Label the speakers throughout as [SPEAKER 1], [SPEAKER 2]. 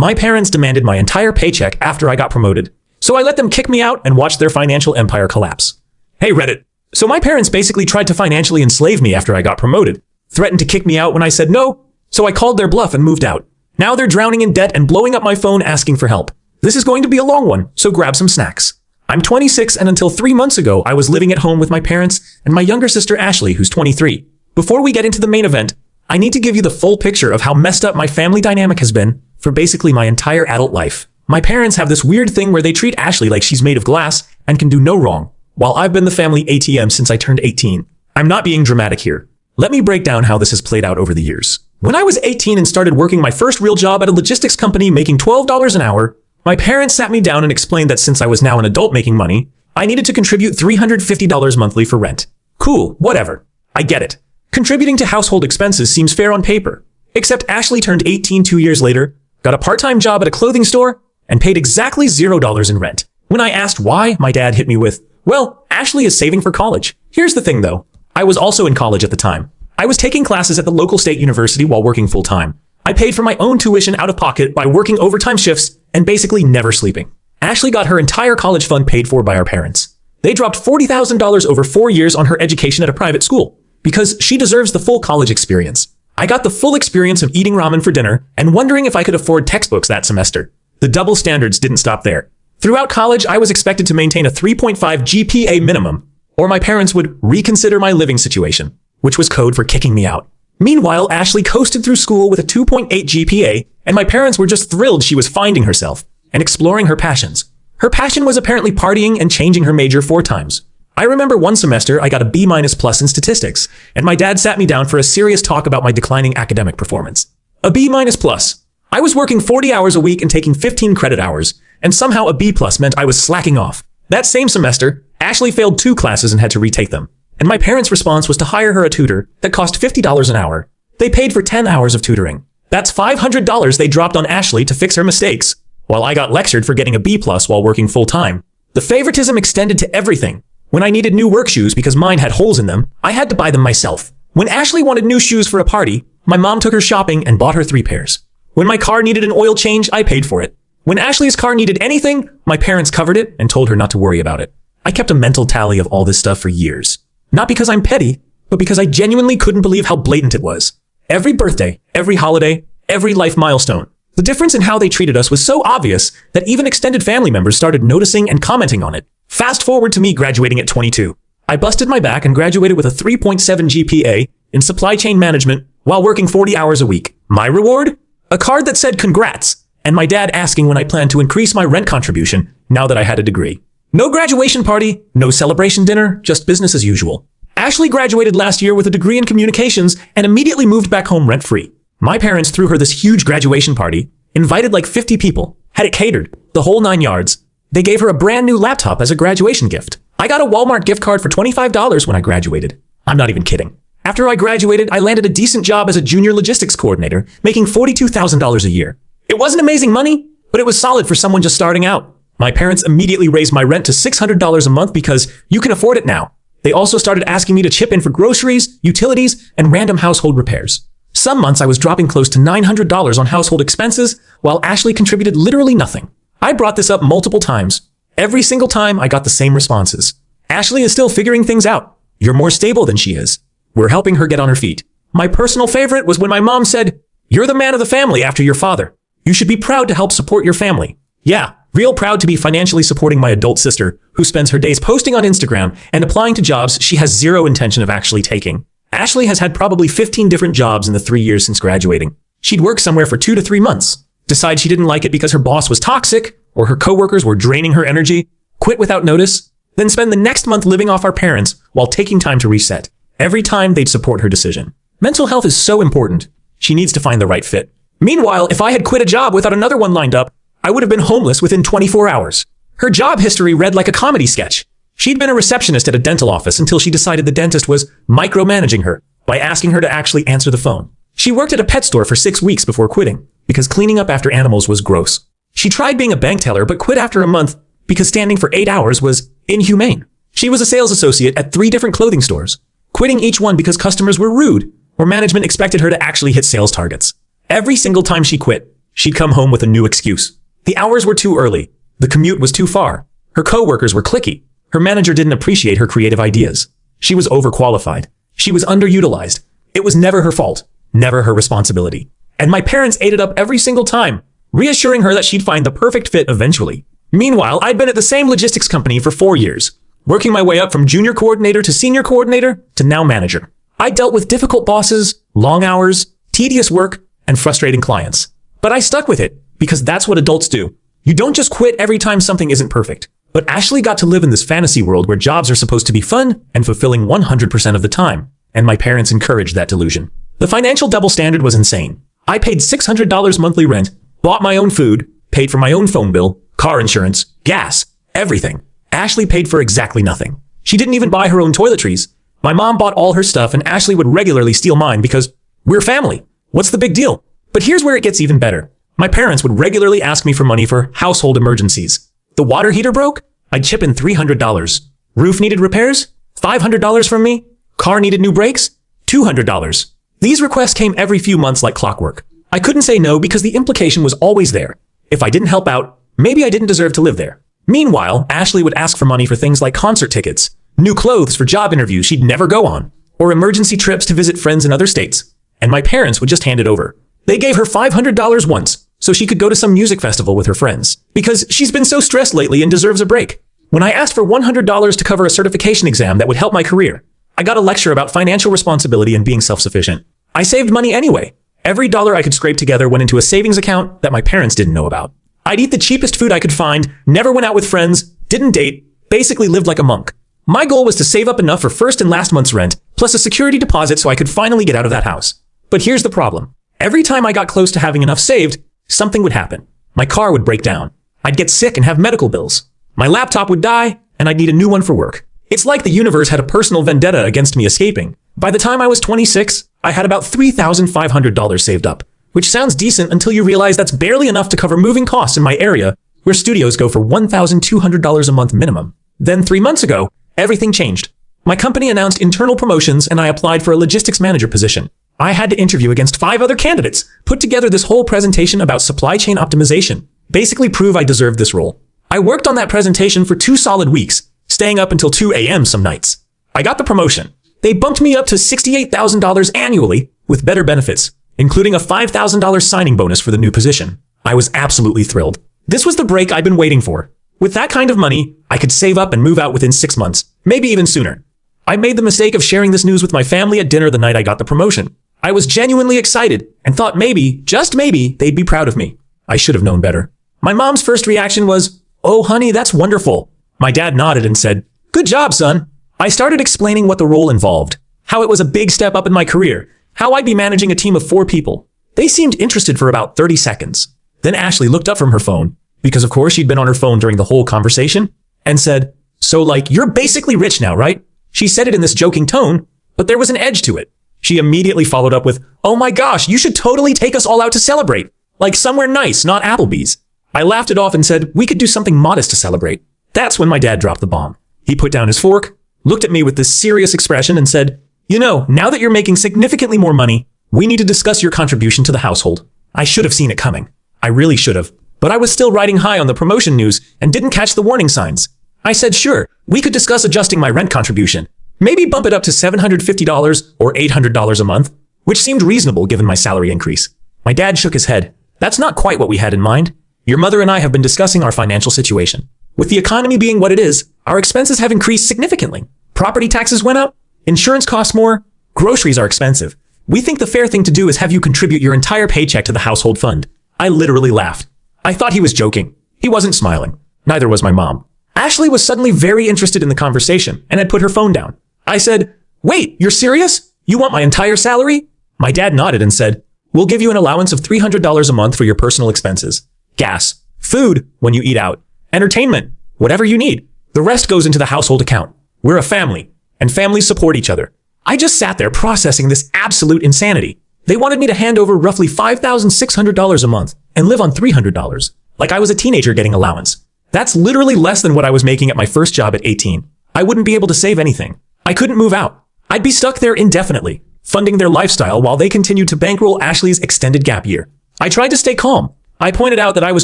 [SPEAKER 1] My parents demanded my entire paycheck after I got promoted. So I let them kick me out and watch their financial empire collapse. Hey Reddit. So my parents basically tried to financially enslave me after I got promoted. Threatened to kick me out when I said no. So I called their bluff and moved out. Now they're drowning in debt and blowing up my phone asking for help. This is going to be a long one, so grab some snacks. I'm 26 and until 3 months ago, I was living at home with my parents and my younger sister Ashley, who's 23. Before we get into the main event, I need to give you the full picture of how messed up my family dynamic has been for basically my entire adult life. My parents have this weird thing where they treat Ashley like she's made of glass and can do no wrong, while I've been the family ATM since I turned 18. I'm not being dramatic here. Let me break down how this has played out over the years. When I was 18 and started working my first real job at a logistics company making $12 an hour, my parents sat me down and explained that since I was now an adult making money, I needed to contribute $350 monthly for rent. Cool, whatever. I get it. Contributing to household expenses seems fair on paper. Except Ashley turned 18 2 years later, got a part-time job at a clothing store, and paid exactly $0 in rent. When I asked why, my dad hit me with, well, Ashley is saving for college. Here's the thing though. I was also in college at the time. I was taking classes at the local state university while working full-time. I paid for my own tuition out of pocket by working overtime shifts and basically never sleeping. Ashley got her entire college fund paid for by our parents. They dropped $40,000 over 4 years on her education at a private school because she deserves the full college experience. I got the full experience of eating ramen for dinner and wondering if I could afford textbooks that semester. The double standards didn't stop there. Throughout college, I was expected to maintain a 3.5 GPA minimum, or my parents would reconsider my living situation, which was code for kicking me out. Meanwhile, Ashley coasted through school with a 2.8 GPA, and my parents were just thrilled she was finding herself and exploring her passions. Her passion was apparently partying and changing her major 4 times. I remember one semester I got a B- plus in statistics, and my dad sat me down for a serious talk about my declining academic performance. A B- plus. I was working 40 hours a week and taking 15 credit hours, and somehow a B+ meant I was slacking off. That same semester, Ashley failed 2 classes and had to retake them. And my parents' response was to hire her a tutor that cost $50 an hour. They paid for 10 hours of tutoring. That's $500 they dropped on Ashley to fix her mistakes, while I got lectured for getting a B+ while working full-time. The favoritism extended to everything. When I needed new work shoes because mine had holes in them, I had to buy them myself. When Ashley wanted new shoes for a party, my mom took her shopping and bought her 3 pairs. When my car needed an oil change, I paid for it. When Ashley's car needed anything, my parents covered it and told her not to worry about it. I kept a mental tally of all this stuff for years. Not because I'm petty, but because I genuinely couldn't believe how blatant it was. Every birthday, every holiday, every life milestone. The difference in how they treated us was so obvious that even extended family members started noticing and commenting on it. Fast forward to me graduating at 22. I busted my back and graduated with a 3.7 GPA in supply chain management while working 40 hours a week. My reward? A card that said congrats, and my dad asking when I planned to increase my rent contribution now that I had a degree. No graduation party, no celebration dinner, just business as usual. Ashley graduated last year with a degree in communications and immediately moved back home rent-free. My parents threw her this huge graduation party, invited like 50 people, had it catered, the whole 9 yards. They gave her a brand new laptop as a graduation gift. I got a Walmart gift card for $25 when I graduated. I'm not even kidding. After I graduated, I landed a decent job as a junior logistics coordinator, making $42,000 a year. It wasn't amazing money, but it was solid for someone just starting out. My parents immediately raised my rent to $600 a month because you can afford it now. They also started asking me to chip in for groceries, utilities, and random household repairs. Some months I was dropping close to $900 on household expenses, while Ashley contributed literally nothing. I brought this up multiple times. Every single time I got the same responses. Ashley is still figuring things out. You're more stable than she is. We're helping her get on her feet. My personal favorite was when my mom said, "You're the man of the family after your father. You should be proud to help support your family." Yeah, real proud to be financially supporting my adult sister, who spends her days posting on Instagram and applying to jobs she has zero intention of actually taking. Ashley has had probably 15 different jobs in the 3 years since graduating. She'd work somewhere for 2 to 3 months, decide she didn't like it because her boss was toxic or her coworkers were draining her energy, quit without notice, then spend the next month living off our parents while taking time to reset. Every time they'd support her decision. Mental health is so important. She needs to find the right fit. Meanwhile, if I had quit a job without another one lined up, I would have been homeless within 24 hours. Her job history read like a comedy sketch. She'd been a receptionist at a dental office until she decided the dentist was micromanaging her by asking her to actually answer the phone. She worked at a pet store for 6 weeks before quitting because cleaning up after animals was gross. She tried being a bank teller but quit after a month because standing for 8 hours was inhumane. She was a sales associate at 3 different clothing stores, quitting each one because customers were rude or management expected her to actually hit sales targets. Every single time she quit, she'd come home with a new excuse. The hours were too early. The commute was too far. Her coworkers were cliquey. Her manager didn't appreciate her creative ideas. She was overqualified. She was underutilized. It was never her fault, never her responsibility. And my parents ate it up every single time, reassuring her that she'd find the perfect fit eventually. Meanwhile, I'd been at the same logistics company for 4 years, working my way up from junior coordinator to senior coordinator to now manager. I dealt with difficult bosses, long hours, tedious work, and frustrating clients. But I stuck with it because that's what adults do. You don't just quit every time something isn't perfect. But Ashley got to live in this fantasy world where jobs are supposed to be fun and fulfilling 100% of the time. And my parents encouraged that delusion. The financial double standard was insane. I paid $600 monthly rent, bought my own food, paid for my own phone bill, car insurance, gas, everything. Ashley paid for exactly nothing. She didn't even buy her own toiletries. My mom bought all her stuff and Ashley would regularly steal mine because we're family. What's the big deal? But here's where it gets even better. My parents would regularly ask me for money for household emergencies. The water heater broke? I'd chip in $300. Roof needed repairs? $500 from me? Car needed new brakes? $200. These requests came every few months like clockwork. I couldn't say no because the implication was always there. If I didn't help out, maybe I didn't deserve to live there. Meanwhile, Ashley would ask for money for things like concert tickets, new clothes for job interviews she'd never go on, or emergency trips to visit friends in other states. And my parents would just hand it over. They gave her $500 once, so she could go to some music festival with her friends, because she's been so stressed lately and deserves a break. When I asked for $100 to cover a certification exam that would help my career, I got a lecture about financial responsibility and being self-sufficient. I saved money anyway. Every dollar I could scrape together went into a savings account that my parents didn't know about. I'd eat the cheapest food I could find, never went out with friends, didn't date, basically lived like a monk. My goal was to save up enough for first and last month's rent, plus a security deposit so I could finally get out of that house. But here's the problem. Every time I got close to having enough saved, something would happen. My car would break down. I'd get sick and have medical bills. My laptop would die, and I'd need a new one for work. It's like the universe had a personal vendetta against me escaping. By the time I was 26, I had about $3,500 saved up, which sounds decent until you realize that's barely enough to cover moving costs in my area, where studios go for $1,200 a month minimum. Then 3 months ago, everything changed. My company announced internal promotions and I applied for a logistics manager position. I had to interview against 5 other candidates, put together this whole presentation about supply chain optimization, basically prove I deserved this role. I worked on that presentation for 2 solid weeks, staying up until 2 a.m. some nights. I got the promotion. They bumped me up to $68,000 annually with better benefits, including a $5,000 signing bonus for the new position. I was absolutely thrilled. This was the break I'd been waiting for. With that kind of money, I could save up and move out within 6 months, maybe even sooner. I made the mistake of sharing this news with my family at dinner the night I got the promotion. I was genuinely excited and thought maybe, just maybe, they'd be proud of me. I should have known better. My mom's first reaction was, "Oh, honey, that's wonderful." My dad nodded and said, "Good job, son." I started explaining what the role involved, how it was a big step up in my career, how I'd be managing a team of 4 people. They seemed interested for about 30 seconds. Then Ashley looked up from her phone, because of course she'd been on her phone during the whole conversation, and said, "So like, you're basically rich now, right?" She said it in this joking tone, but there was an edge to it. She immediately followed up with, "Oh my gosh, you should totally take us all out to celebrate. Like somewhere nice, not Applebee's." I laughed it off and said, "We could do something modest to celebrate." That's when my dad dropped the bomb. He put down his fork, looked at me with this serious expression and said, "You know, now that you're making significantly more money, we need to discuss your contribution to the household." I should have seen it coming. I really should have. But I was still riding high on the promotion news and didn't catch the warning signs. I said, "Sure, we could discuss adjusting my rent contribution. Maybe bump it up to $750 or $800 a month," which seemed reasonable given my salary increase. My dad shook his head. "That's not quite what we had in mind. Your mother and I have been discussing our financial situation. With the economy being what it is, our expenses have increased significantly. Property taxes went up, insurance costs more, groceries are expensive. We think the fair thing to do is have you contribute your entire paycheck to the household fund." I literally laughed. I thought he was joking. He wasn't smiling. Neither was my mom. Ashley was suddenly very interested in the conversation and had put her phone down. I said, "Wait, you're serious? You want my entire salary?" My dad nodded and said, "We'll give you an allowance of $300 a month for your personal expenses. Gas, food when you eat out, entertainment, whatever you need. The rest goes into the household account. We're a family, and families support each other." I just sat there processing this absolute insanity. They wanted me to hand over roughly $5,600 a month and live on $300, like I was a teenager getting allowance. That's literally less than what I was making at my first job at 18. I wouldn't be able to save anything. I couldn't move out. I'd be stuck there indefinitely, funding their lifestyle while they continued to bankroll Ashley's extended gap year. I tried to stay calm. I pointed out that I was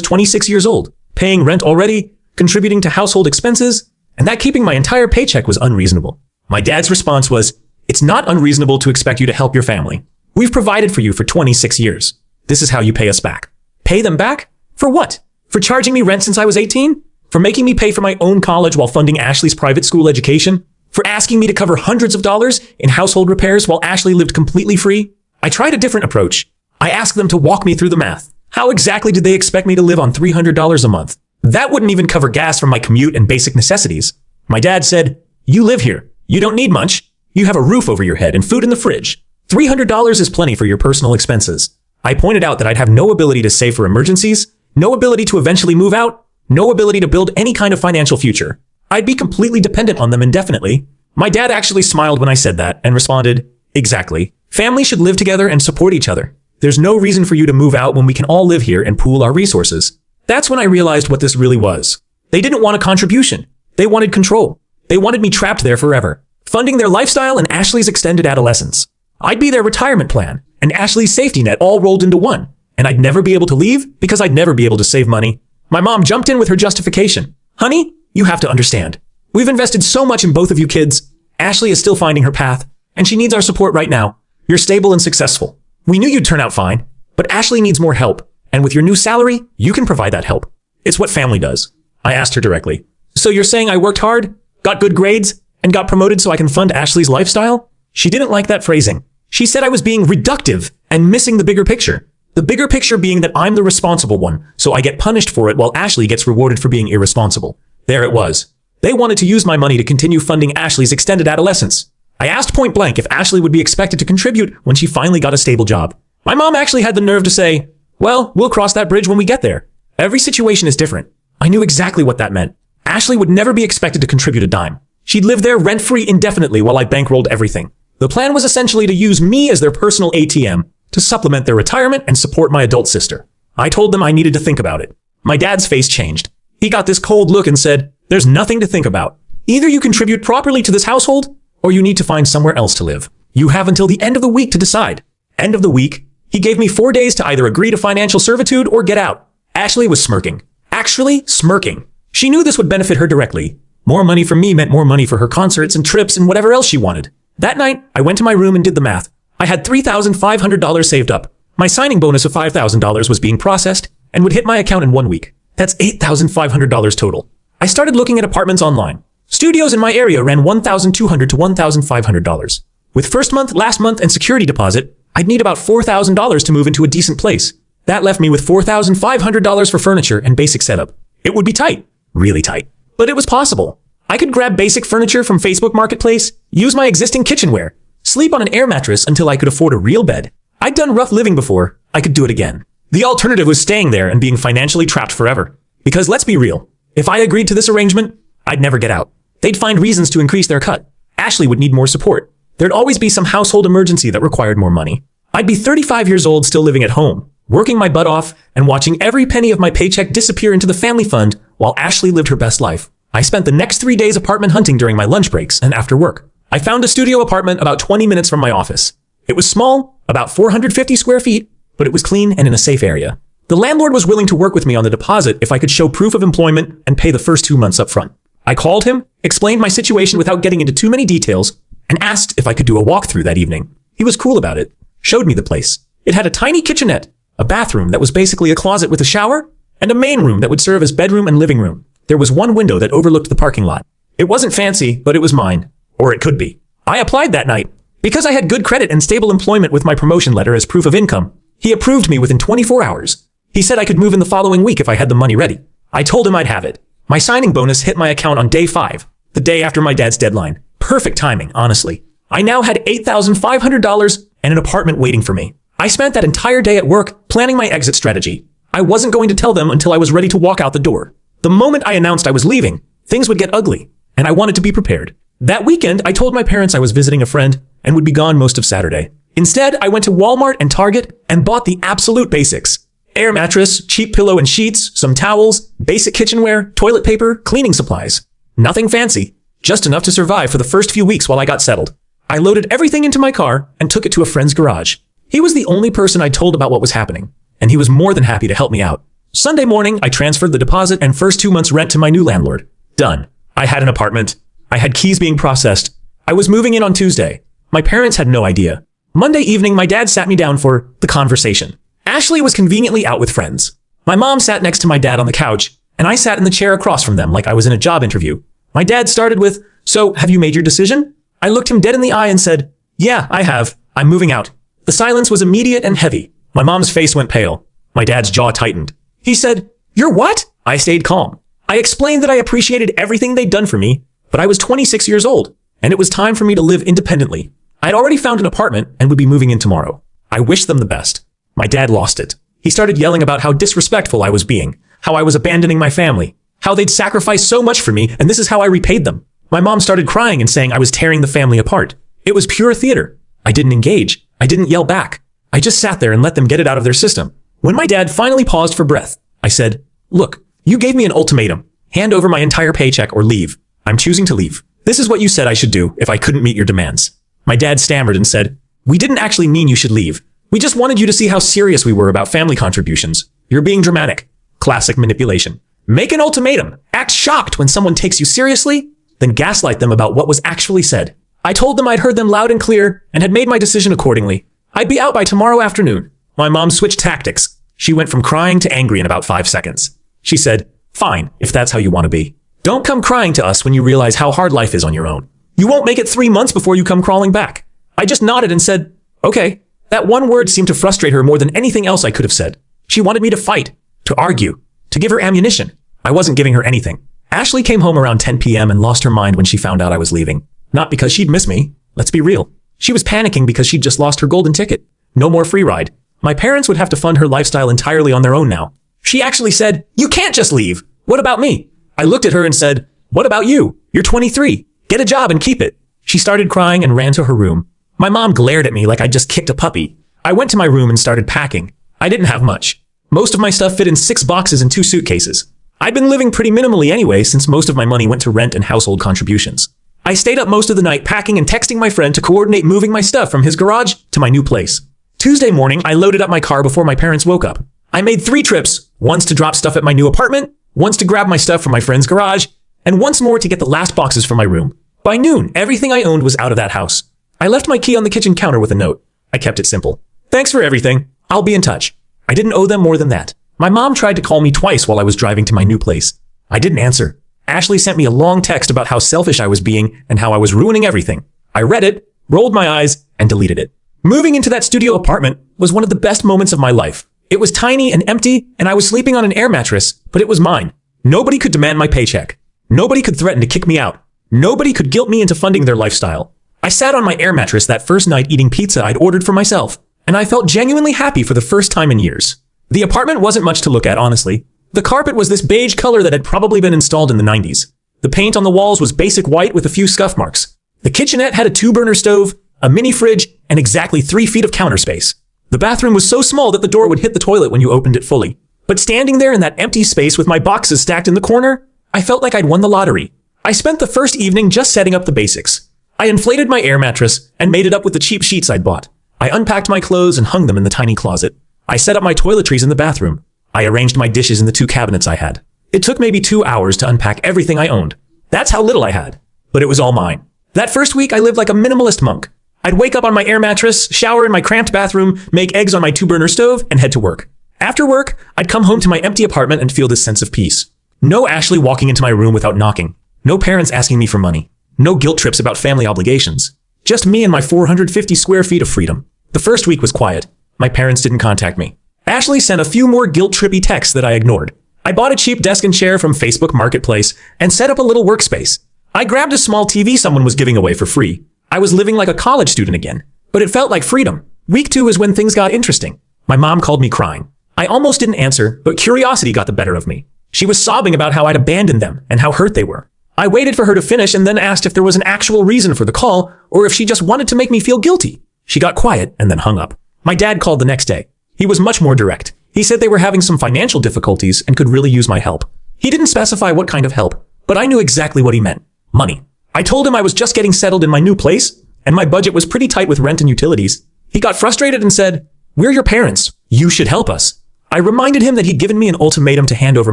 [SPEAKER 1] 26 years old, paying rent already, contributing to household expenses, and that keeping my entire paycheck was unreasonable. My dad's response was, "It's not unreasonable to expect you to help your family. We've provided for you for 26 years. This is how you pay us back." Pay them back? For what? For charging me rent since I was 18? For making me pay for my own college while funding Ashley's private school education? For asking me to cover hundreds of dollars in household repairs while Ashley lived completely free? I tried a different approach. I asked them to walk me through the math. How exactly did they expect me to live on $300 a month? That wouldn't even cover gas from my commute and basic necessities. My dad said, "You live here. You don't need much. You have a roof over your head and food in the fridge. $300 is plenty for your personal expenses." I pointed out that I'd have no ability to save for emergencies, no ability to eventually move out, no ability to build any kind of financial future. I'd be completely dependent on them indefinitely. My dad actually smiled when I said that and responded, "Exactly. Families should live together and support each other. There's no reason for you to move out when we can all live here and pool our resources." That's when I realized what this really was. They didn't want a contribution. They wanted control. They wanted me trapped there forever, funding their lifestyle and Ashley's extended adolescence. I'd be their retirement plan and Ashley's safety net all rolled into one, and I'd never be able to leave because I'd never be able to save money. My mom jumped in with her justification. "Honey, you have to understand. We've invested so much in both of you kids. Ashley is still finding her path, and she needs our support right now. You're stable and successful. We knew you'd turn out fine, but Ashley needs more help, and with your new salary, you can provide that help. It's what family does." I asked her directly, "So you're saying I worked hard, got good grades, and got promoted so I can fund Ashley's lifestyle?" She didn't like that phrasing. She said I was being reductive and missing the bigger picture. The bigger picture being that I'm the responsible one, so I get punished for it while Ashley gets rewarded for being irresponsible. There it was. They wanted to use my money to continue funding Ashley's extended adolescence. I asked point blank if Ashley would be expected to contribute when she finally got a stable job. My mom actually had the nerve to say, "Well, we'll cross that bridge when we get there. Every situation is different." I knew exactly what that meant. Ashley would never be expected to contribute a dime. She'd live there rent-free indefinitely while I bankrolled everything. The plan was essentially to use me as their personal ATM to supplement their retirement and support my adult sister. I told them I needed to think about it. My dad's face changed. He got this cold look and said, "There's nothing to think about. Either you contribute properly to this household, or you need to find somewhere else to live. You have until the end of the week to decide." End of the week? He gave me 4 days to either agree to financial servitude or get out. Ashley was smirking. Actually smirking. She knew this would benefit her directly. More money from me meant more money for her concerts and trips and whatever else she wanted. That night, I went to my room and did the math. I had $3,500 saved up. My signing bonus of $5,000 was being processed and would hit my account in 1 week. That's $8,500 total. I started looking at apartments online. Studios in my area ran $1,200 to $1,500. With first month, last month, and security deposit, I'd need about $4,000 to move into a decent place. That left me with $4,500 for furniture and basic setup. It would be tight. Really tight. But it was possible. I could grab basic furniture from Facebook Marketplace, use my existing kitchenware, sleep on an air mattress until I could afford a real bed. I'd done rough living before. I could do it again. The alternative was staying there and being financially trapped forever. Because let's be real. If I agreed to this arrangement, I'd never get out. They'd find reasons to increase their cut. Ashley would need more support. There'd always be some household emergency that required more money. I'd be 35 years old still living at home, working my butt off and watching every penny of my paycheck disappear into the family fund while Ashley lived her best life. I spent the next 3 days apartment hunting during my lunch breaks and after work. I found a studio apartment about 20 minutes from my office. It was small, about 450 square feet, but it was clean and in a safe area. The landlord was willing to work with me on the deposit if I could show proof of employment and pay the first 2 months up front. I called him, explained my situation without getting into too many details, and asked if I could do a walkthrough that evening. He was cool about it, showed me the place. It had a tiny kitchenette, a bathroom that was basically a closet with a shower, and a main room that would serve as bedroom and living room. There was one window that overlooked the parking lot. It wasn't fancy, but it was mine. Or it could be. I applied that night. Because I had good credit and stable employment with my promotion letter as proof of income, he approved me within 24 hours. He said I could move in the following week if I had the money ready. I told him I'd have it. My signing bonus hit my account on day 5, the day after my dad's deadline. Perfect timing, honestly. I now had $8,500 and an apartment waiting for me. I spent that entire day at work planning my exit strategy. I wasn't going to tell them until I was ready to walk out the door. The moment I announced I was leaving, things would get ugly, and I wanted to be prepared. That weekend, I told my parents I was visiting a friend and would be gone most of Saturday. Instead, I went to Walmart and Target and bought the absolute basics. Air mattress, cheap pillow and sheets, some towels, basic kitchenware, toilet paper, cleaning supplies. Nothing fancy, just enough to survive for the first few weeks while I got settled. I loaded everything into my car and took it to a friend's garage. He was the only person I told about what was happening, and he was more than happy to help me out. Sunday morning, I transferred the deposit and first 2 months' rent to my new landlord. Done. I had an apartment. I had keys being processed. I was moving in on Tuesday. My parents had no idea. Monday evening, my dad sat me down for the conversation. Ashley was conveniently out with friends. My mom sat next to my dad on the couch, and I sat in the chair across from them like I was in a job interview. My dad started with, "So, have you made your decision?" I looked him dead in the eye and said, "Yeah, I have. I'm moving out." The silence was immediate and heavy. My mom's face went pale. My dad's jaw tightened. He said, "You're what?" I stayed calm. I explained that I appreciated everything they'd done for me, but I was 26 years old, and it was time for me to live independently. I'd already found an apartment and would be moving in tomorrow. I wished them the best. My dad lost it. He started yelling about how disrespectful I was being, how I was abandoning my family, how they'd sacrificed so much for me, and this is how I repaid them. My mom started crying and saying I was tearing the family apart. It was pure theater. I didn't engage. I didn't yell back. I just sat there and let them get it out of their system. When my dad finally paused for breath, I said, "Look, you gave me an ultimatum. Hand over my entire paycheck or leave. I'm choosing to leave. This is what you said I should do if I couldn't meet your demands." My dad stammered and said, "We didn't actually mean you should leave. We just wanted you to see how serious we were about family contributions. You're being dramatic." Classic manipulation. Make an ultimatum. Act shocked when someone takes you seriously, then gaslight them about what was actually said. I told them I'd heard them loud and clear and had made my decision accordingly. I'd be out by tomorrow afternoon. My mom switched tactics. She went from crying to angry in about 5 seconds. She said, "Fine, if that's how you want to be. Don't come crying to us when you realize how hard life is on your own. You won't make it 3 months before you come crawling back." I just nodded and said, "Okay." That one word seemed to frustrate her more than anything else I could have said. She wanted me to fight, to argue, to give her ammunition. I wasn't giving her anything. Ashley came home around 10 p.m. and lost her mind when she found out I was leaving. Not because she'd miss me. Let's be real. She was panicking because she'd just lost her golden ticket. No more free ride. My parents would have to fund her lifestyle entirely on their own now. She actually said, "You can't just leave. What about me?" I looked at her and said, "What about you? You're 23. Get a job and keep it." She started crying and ran to her room. My mom glared at me like I'd just kicked a puppy. I went to my room and started packing. I didn't have much. Most of my stuff fit in 6 boxes and 2 suitcases. I'd been living pretty minimally anyway since most of my money went to rent and household contributions. I stayed up most of the night packing and texting my friend to coordinate moving my stuff from his garage to my new place. Tuesday morning, I loaded up my car before my parents woke up. I made 3 trips, once to drop stuff at my new apartment, once to grab my stuff from my friend's garage, and once more to get the last boxes for my room. By noon, everything I owned was out of that house. I left my key on the kitchen counter with a note. I kept it simple. "Thanks for everything. I'll be in touch." I didn't owe them more than that. My mom tried to call me twice while I was driving to my new place. I didn't answer. Ashley sent me a long text about how selfish I was being and how I was ruining everything. I read it, rolled my eyes, and deleted it. Moving into that studio apartment was one of the best moments of my life. It was tiny and empty, and I was sleeping on an air mattress, but it was mine. Nobody could demand my paycheck. Nobody could threaten to kick me out. Nobody could guilt me into funding their lifestyle. I sat on my air mattress that first night eating pizza I'd ordered for myself, and I felt genuinely happy for the first time in years. The apartment wasn't much to look at, honestly. The carpet was this beige color that had probably been installed in the 90s. The paint on the walls was basic white with a few scuff marks. The kitchenette had a 2-burner stove, a mini fridge, and exactly 3 feet of counter space. The bathroom was so small that the door would hit the toilet when you opened it fully. But standing there in that empty space with my boxes stacked in the corner, I felt like I'd won the lottery. I spent the first evening just setting up the basics. I inflated my air mattress and made it up with the cheap sheets I'd bought. I unpacked my clothes and hung them in the tiny closet. I set up my toiletries in the bathroom. I arranged my dishes in the 2 cabinets I had. It took maybe 2 hours to unpack everything I owned. That's how little I had. But it was all mine. That first week, I lived like a minimalist monk. I'd wake up on my air mattress, shower in my cramped bathroom, make eggs on my 2-burner stove, and head to work. After work, I'd come home to my empty apartment and feel this sense of peace. No Ashley walking into my room without knocking. No parents asking me for money. No guilt trips about family obligations. Just me and my 450 square feet of freedom. The first week was quiet. My parents didn't contact me. Ashley sent a few more guilt-trippy texts that I ignored. I bought a cheap desk and chair from Facebook Marketplace and set up a little workspace. I grabbed a small TV someone was giving away for free. I was living like a college student again, but it felt like freedom. Week 2 is when things got interesting. My mom called me crying. I almost didn't answer, but curiosity got the better of me. She was sobbing about how I'd abandoned them and how hurt they were. I waited for her to finish and then asked if there was an actual reason for the call or if she just wanted to make me feel guilty. She got quiet and then hung up. My dad called the next day. He was much more direct. He said they were having some financial difficulties and could really use my help. He didn't specify what kind of help, but I knew exactly what he meant. Money. I told him I was just getting settled in my new place, and my budget was pretty tight with rent and utilities. He got frustrated and said, "We're your parents. You should help us." I reminded him that he'd given me an ultimatum to hand over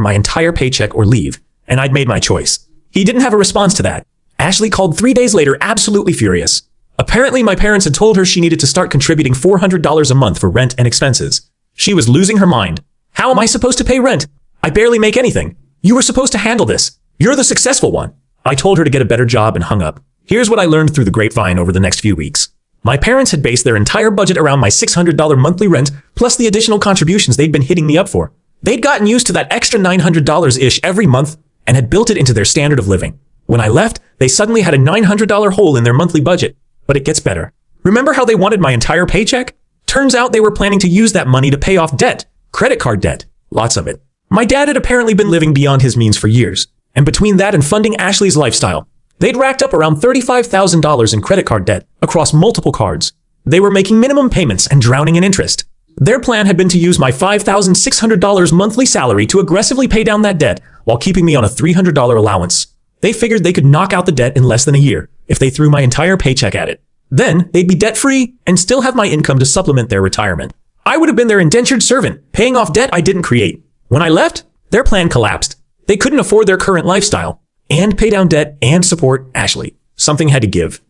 [SPEAKER 1] my entire paycheck or leave, and I'd made my choice. He didn't have a response to that. Ashley called 3 days later, absolutely furious. Apparently, my parents had told her she needed to start contributing $400 a month for rent and expenses. She was losing her mind. How am I supposed to pay rent? I barely make anything. You were supposed to handle this. You're the successful one. I told her to get a better job and hung up. Here's what I learned through the grapevine over the next few weeks. My parents had based their entire budget around my $600 monthly rent, plus the additional contributions they'd been hitting me up for. They'd gotten used to that extra $900-ish every month and had built it into their standard of living. When I left, they suddenly had a $900 hole in their monthly budget. But it gets better. Remember how they wanted my entire paycheck? Turns out they were planning to use that money to pay off debt. Credit card debt. Lots of it. My dad had apparently been living beyond his means for years. And between that and funding Ashley's lifestyle, they'd racked up around $35,000 in credit card debt across multiple cards. They were making minimum payments and drowning in interest. Their plan had been to use my $5,600 monthly salary to aggressively pay down that debt while keeping me on a $300 allowance. They figured they could knock out the debt in less than a year if they threw my entire paycheck at it. Then they'd be debt-free and still have my income to supplement their retirement. I would have been their indentured servant, paying off debt I didn't create. When I left, their plan collapsed. They couldn't afford their current lifestyle and pay down debt and support Ashley. Something had to give.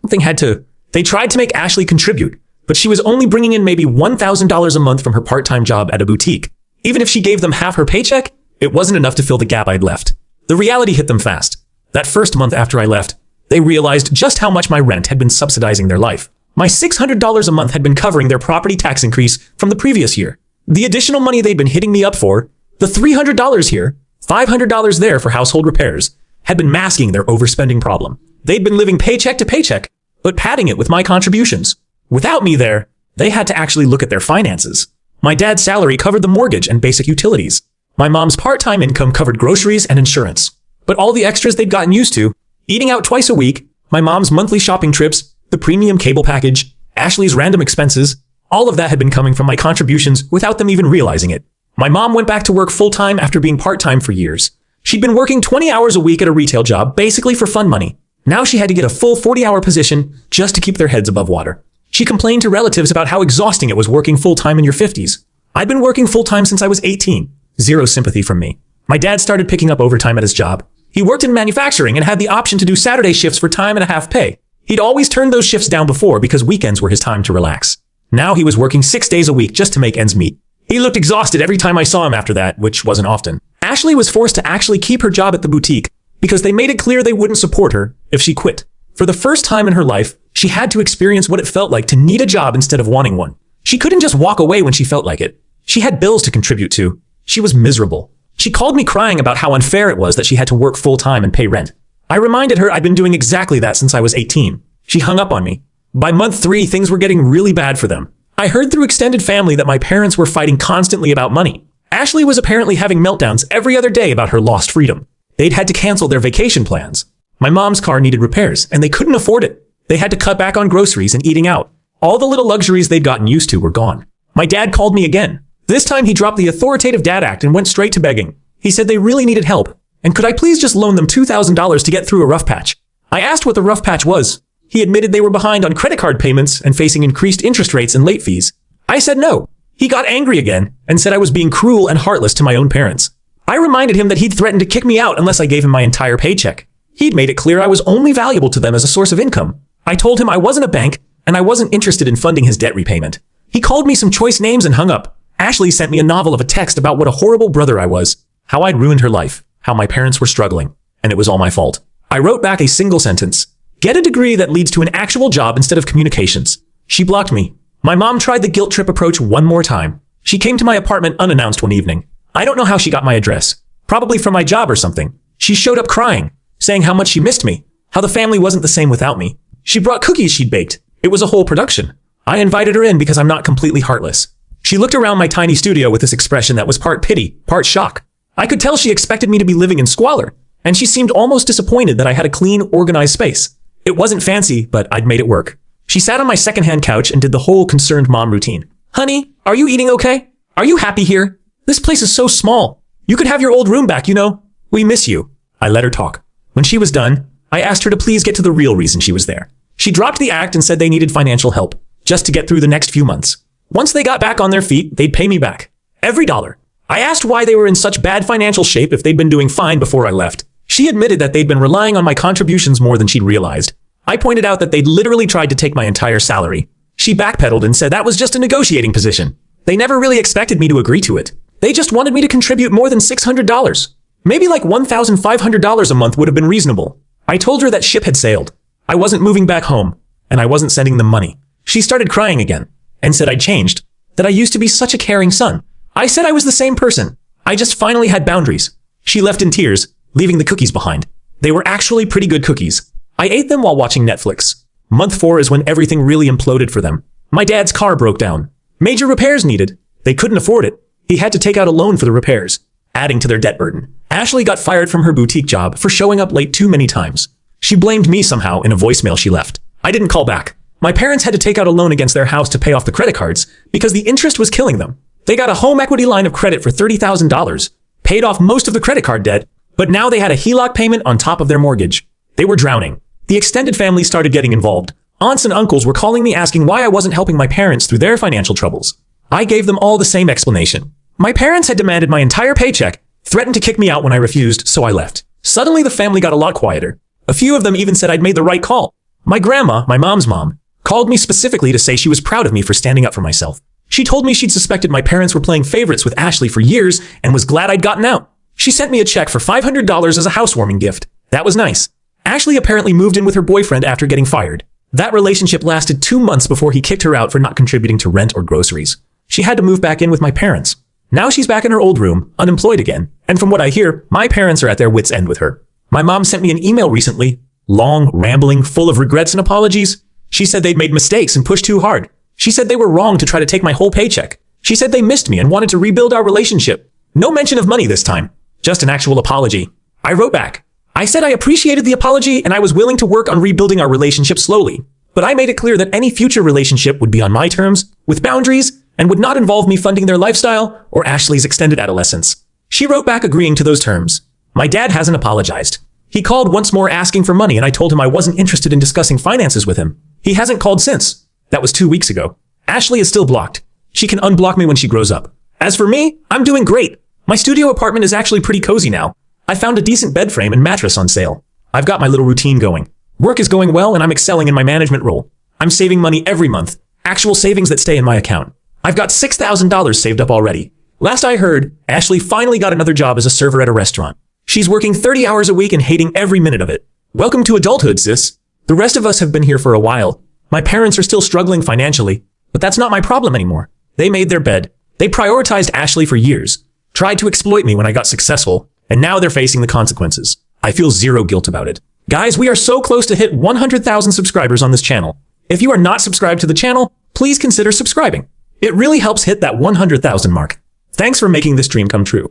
[SPEAKER 1] They tried to make Ashley contribute, but she was only bringing in maybe $1,000 a month from her part-time job at a boutique. Even if she gave them half her paycheck, it wasn't enough to fill the gap I'd left. The reality hit them fast. That first month after I left, they realized just how much my rent had been subsidizing their life. My $600 a month had been covering their property tax increase from the previous year. The additional money they'd been hitting me up for, the $300 here, $500 there for household repairs, had been masking their overspending problem. They'd been living paycheck to paycheck, but padding it with my contributions. Without me there, they had to actually look at their finances. My dad's salary covered the mortgage and basic utilities. My mom's part-time income covered groceries and insurance. But all the extras they'd gotten used to, eating out twice a week, my mom's monthly shopping trips, the premium cable package, Ashley's random expenses, all of that had been coming from my contributions without them even realizing it. My mom went back to work full-time after being part-time for years. She'd been working 20 hours a week at a retail job, basically for fun money. Now she had to get a full 40-hour position just to keep their heads above water. She complained to relatives about how exhausting it was working full-time in your 50s. I'd been working full-time since I was 18. Zero sympathy from me. My dad started picking up overtime at his job. He worked in manufacturing and had the option to do Saturday shifts for time and a half pay. He'd always turned those shifts down before because weekends were his time to relax. Now he was working 6 days a week just to make ends meet. He looked exhausted every time I saw him after that, which wasn't often. Ashley was forced to actually keep her job at the boutique because they made it clear they wouldn't support her if she quit. For the first time in her life, she had to experience what it felt like to need a job instead of wanting one. She couldn't just walk away when she felt like it. She had bills to contribute to. She was miserable. She called me crying about how unfair it was that she had to work full-time and pay rent. I reminded her I'd been doing exactly that since I was 18. She hung up on me. By month 3, things were getting really bad for them. I heard through extended family that my parents were fighting constantly about money. Ashley was apparently having meltdowns every other day about her lost freedom. They'd had to cancel their vacation plans. My mom's car needed repairs, and they couldn't afford it. They had to cut back on groceries and eating out. All the little luxuries they'd gotten used to were gone. My dad called me again. This time he dropped the authoritative dad act and went straight to begging. He said they really needed help, and could I please just loan them $2,000 to get through a rough patch? I asked what the rough patch was. He admitted they were behind on credit card payments and facing increased interest rates and late fees. I said no. He got angry again and said I was being cruel and heartless to my own parents. I reminded him that he'd threatened to kick me out unless I gave him my entire paycheck. He'd made it clear I was only valuable to them as a source of income. I told him I wasn't a bank and I wasn't interested in funding his debt repayment. He called me some choice names and hung up. Ashley sent me a novel of a text about what a horrible brother I was, how I'd ruined her life, how my parents were struggling, and it was all my fault. I wrote back a single sentence. Get a degree that leads to an actual job instead of communications. She blocked me. My mom tried the guilt trip approach one more time. She came to my apartment unannounced one evening. I don't know how she got my address. Probably from my job or something. She showed up crying, saying how much she missed me, how the family wasn't the same without me. She brought cookies she'd baked. It was a whole production. I invited her in because I'm not completely heartless. She looked around my tiny studio with this expression that was part pity, part shock. I could tell she expected me to be living in squalor, and she seemed almost disappointed that I had a clean, organized space. It wasn't fancy, but I'd made it work. She sat on my secondhand couch and did the whole concerned mom routine. Honey, are you eating okay? Are you happy here? This place is so small. You could have your old room back, you know. We miss you. I let her talk. When she was done, I asked her to please get to the real reason she was there. She dropped the act and said they needed financial help, just to get through the next few months. Once they got back on their feet, they'd pay me back. Every dollar. I asked why they were in such bad financial shape if they'd been doing fine before I left. She admitted that they'd been relying on my contributions more than she'd realized. I pointed out that they'd literally tried to take my entire salary. She backpedaled and said that was just a negotiating position. They never really expected me to agree to it. They just wanted me to contribute more than $600. Maybe like $1,500 a month would have been reasonable. I told her that ship had sailed. I wasn't moving back home, and I wasn't sending them money. She started crying again, and said I'd changed, that I used to be such a caring son. I said I was the same person. I just finally had boundaries. She left in tears, leaving the cookies behind. They were actually pretty good cookies. I ate them while watching Netflix. Month 4 is when everything really imploded for them. My dad's car broke down. Major repairs needed. They couldn't afford it. He had to take out a loan for the repairs, adding to their debt burden. Ashley got fired from her boutique job for showing up late too many times. She blamed me somehow in a voicemail she left. I didn't call back. My parents had to take out a loan against their house to pay off the credit cards because the interest was killing them. They got a home equity line of credit for $30,000, paid off most of the credit card debt, but now they had a HELOC payment on top of their mortgage. They were drowning. The extended family started getting involved. Aunts and uncles were calling me asking why I wasn't helping my parents through their financial troubles. I gave them all the same explanation. My parents had demanded my entire paycheck, threatened to kick me out when I refused, so I left. Suddenly the family got a lot quieter. A few of them even said I'd made the right call. My grandma, my mom's mom, called me specifically to say she was proud of me for standing up for myself. She told me she'd suspected my parents were playing favorites with Ashley for years and was glad I'd gotten out. She sent me a check for $500 as a housewarming gift. That was nice. Ashley apparently moved in with her boyfriend after getting fired. That relationship lasted 2 months before he kicked her out for not contributing to rent or groceries. She had to move back in with my parents. Now she's back in her old room, unemployed again. And from what I hear, my parents are at their wits' end with her. My mom sent me an email recently, long, rambling, full of regrets and apologies. She said they'd made mistakes and pushed too hard. She said they were wrong to try to take my whole paycheck. She said they missed me and wanted to rebuild our relationship. No mention of money this time, just an actual apology. I wrote back. I said I appreciated the apology and I was willing to work on rebuilding our relationship slowly. But I made it clear that any future relationship would be on my terms, with boundaries, and would not involve me funding their lifestyle or Ashley's extended adolescence. She wrote back agreeing to those terms. My dad hasn't apologized. He called once more asking for money and I told him I wasn't interested in discussing finances with him. He hasn't called since. That was 2 weeks ago. Ashley is still blocked. She can unblock me when she grows up. As for me, I'm doing great. My studio apartment is actually pretty cozy now. I found a decent bed frame and mattress on sale. I've got my little routine going. Work is going well and I'm excelling in my management role. I'm saving money every month. Actual savings that stay in my account. I've got $6,000 saved up already. Last I heard, Ashley finally got another job as a server at a restaurant. She's working 30 hours a week and hating every minute of it. Welcome to adulthood, sis. The rest of us have been here for a while. My parents are still struggling financially, but that's not my problem anymore. They made their bed. They prioritized Ashley for years, tried to exploit me when I got successful, and now they're facing the consequences. I feel zero guilt about it. Guys, we are so close to hit 100,000 subscribers on this channel. If you are not subscribed to the channel, please consider subscribing. It really helps hit that 100,000 mark. Thanks for making this dream come true.